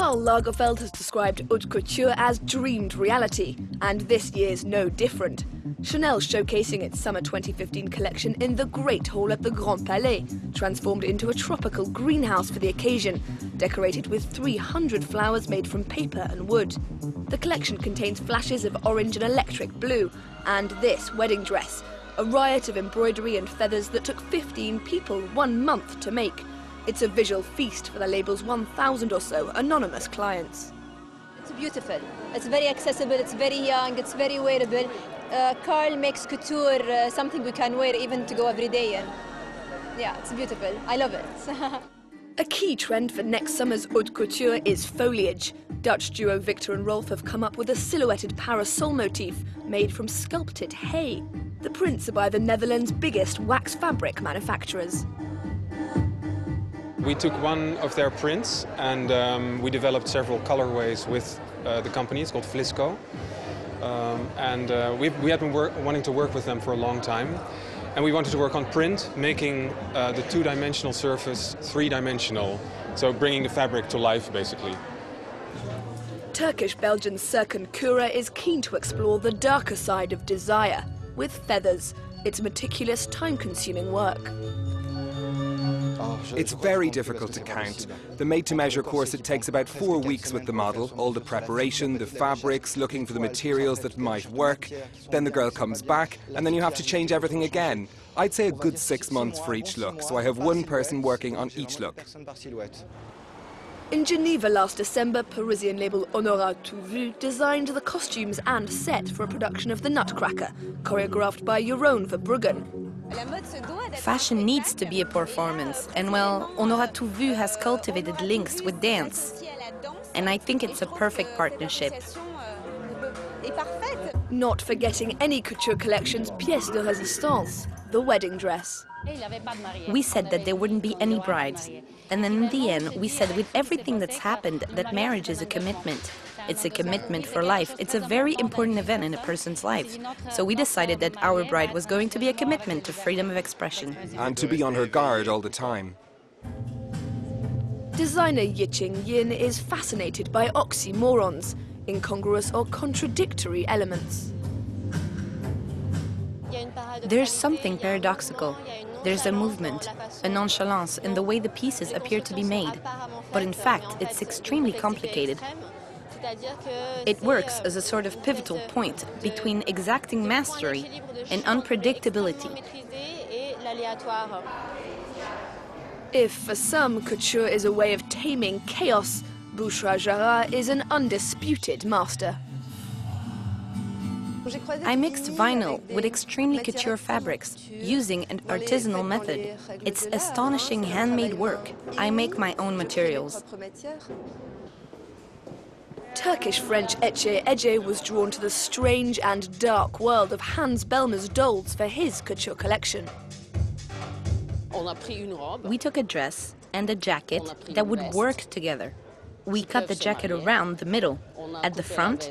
Karl Lagerfeld has described haute couture as dreamed reality, and this year's no different. Chanel showcasing its summer 2015 collection in the Great Hall at the Grand Palais, transformed into a tropical greenhouse for the occasion, decorated with 300 flowers made from paper and wood. The collection contains flashes of orange and electric blue, and this wedding dress, a riot of embroidery and feathers that took 15 people 1 month to make. It's a visual feast for the label's 1,000 or so anonymous clients. It's beautiful. It's very accessible, it's very young, it's very wearable. Karl makes couture something we can wear even to go every day. And yeah, it's beautiful. I love it. A key trend for next summer's haute couture is foliage. Dutch duo Viktor and Rolf have come up with a silhouetted parasol motif made from sculpted hay. The prints are by the Netherlands' biggest wax fabric manufacturers. We took one of their prints and we developed several colorways with the company. It's called Flisco. We had been wanting to work with them for a long time. And we wanted to work on print, making the two-dimensional surface three-dimensional. So bringing the fabric to life, basically. Turkish-Belgian Serkan Cura is keen to explore the darker side of desire with feathers. It's meticulous, time-consuming work. It's very difficult to count. The made-to-measure course, it takes about 4 weeks with the model, all the preparation, the fabrics, looking for the materials that might work. Then the girl comes back, and then you have to change everything again. I'd say a good 6 months for each look, so I have one person working on each look. In Geneva last December, Parisian label Aura Tout Vu designed the costumes and set for a production of The Nutcracker, choreographed by Jeroen Verbruggen. Fashion needs to be a performance, and well, Aura Tout Vu has cultivated links with dance. And I think it's a perfect partnership. Not forgetting any couture collection's pièce de résistance, the wedding dress. We said that there wouldn't be any brides. And then in the end, we said with everything that's happened, that marriage is a commitment. It's a commitment for life. It's a very important event in a person's life. So we decided that our bride was going to be a commitment to freedom of expression. And to be on her guard all the time. Designer Yiqing Yin is fascinated by oxymorons, incongruous or contradictory elements. There's something paradoxical. There's a movement, a nonchalance in the way the pieces appear to be made. But in fact, it's extremely complicated. It works as a sort of pivotal point between exacting mastery and unpredictability. If for some couture is a way of taming chaos, Bouchra Jarrar is an undisputed master. I mixed vinyl with extremely couture fabrics, using an artisanal method. It's astonishing handmade work. I make my own materials. Turkish-French Elie was drawn to the strange and dark world of Hans Bellmer's dolls for his couture collection. We took a dress and a jacket that would work together. We cut the jacket around the middle, at the front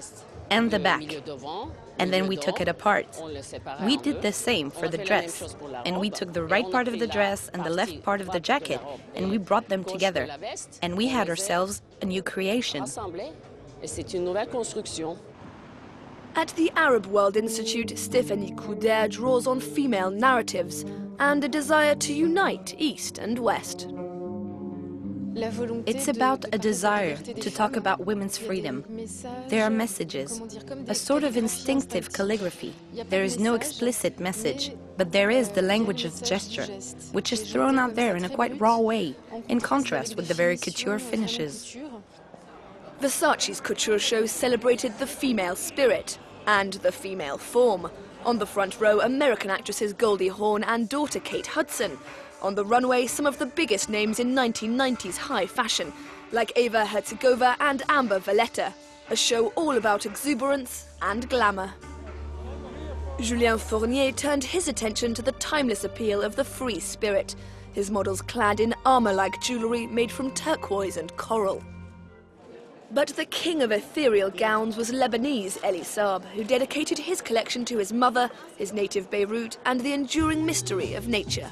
and the back. And then we took it apart. We did the same for the dress. And we took the right part of the dress and the left part of the jacket, and we brought them together. And we had ourselves a new creation. At the Arab World Institute, Stéphanie Coudert draws on female narratives and a desire to unite East and West. It's about a desire to talk about women's freedom. There are messages, a sort of instinctive calligraphy. There is no explicit message, but there is the language of gesture, which is thrown out there in a quite raw way, in contrast with the very couture finishes. Versace's couture show celebrated the female spirit and the female form. On the front row, American actresses Goldie Hawn and daughter Kate Hudson. On the runway, some of the biggest names in 1990s high fashion, like Eva Herzigova and Amber Valletta, a show all about exuberance and glamour. Julien Fournié turned his attention to the timeless appeal of the free spirit, his models clad in armor-like jewellery made from turquoise and coral. But the king of ethereal gowns was Lebanese Elie Saab, who dedicated his collection to his mother, his native Beirut, and the enduring mystery of nature.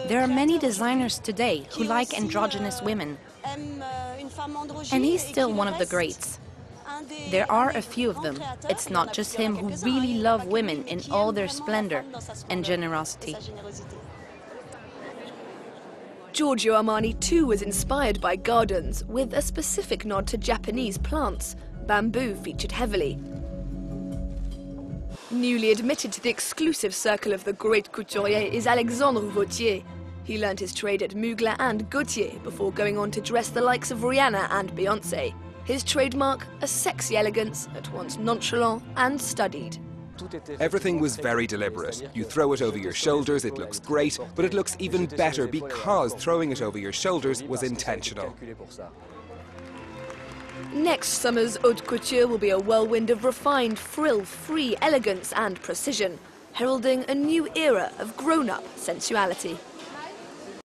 There are many designers today who like androgynous women, and he's still one of the greats. There are a few of them. It's not just him who really love women in all their splendor and generosity. Giorgio Armani too was inspired by gardens, with a specific nod to Japanese plants. Bamboo featured heavily. Newly admitted to the exclusive circle of the great couturier is Alexandre Vauthier. He learned his trade at Mugler and Gaultier before going on to dress the likes of Rihanna and Beyoncé. His trademark, a sexy elegance, at once nonchalant and studied. Everything was very deliberate. You throw it over your shoulders, it looks great, but it looks even better because throwing it over your shoulders was intentional. Next summer's Haute Couture will be a whirlwind of refined, frill-free elegance and precision, heralding a new era of grown-up sensuality.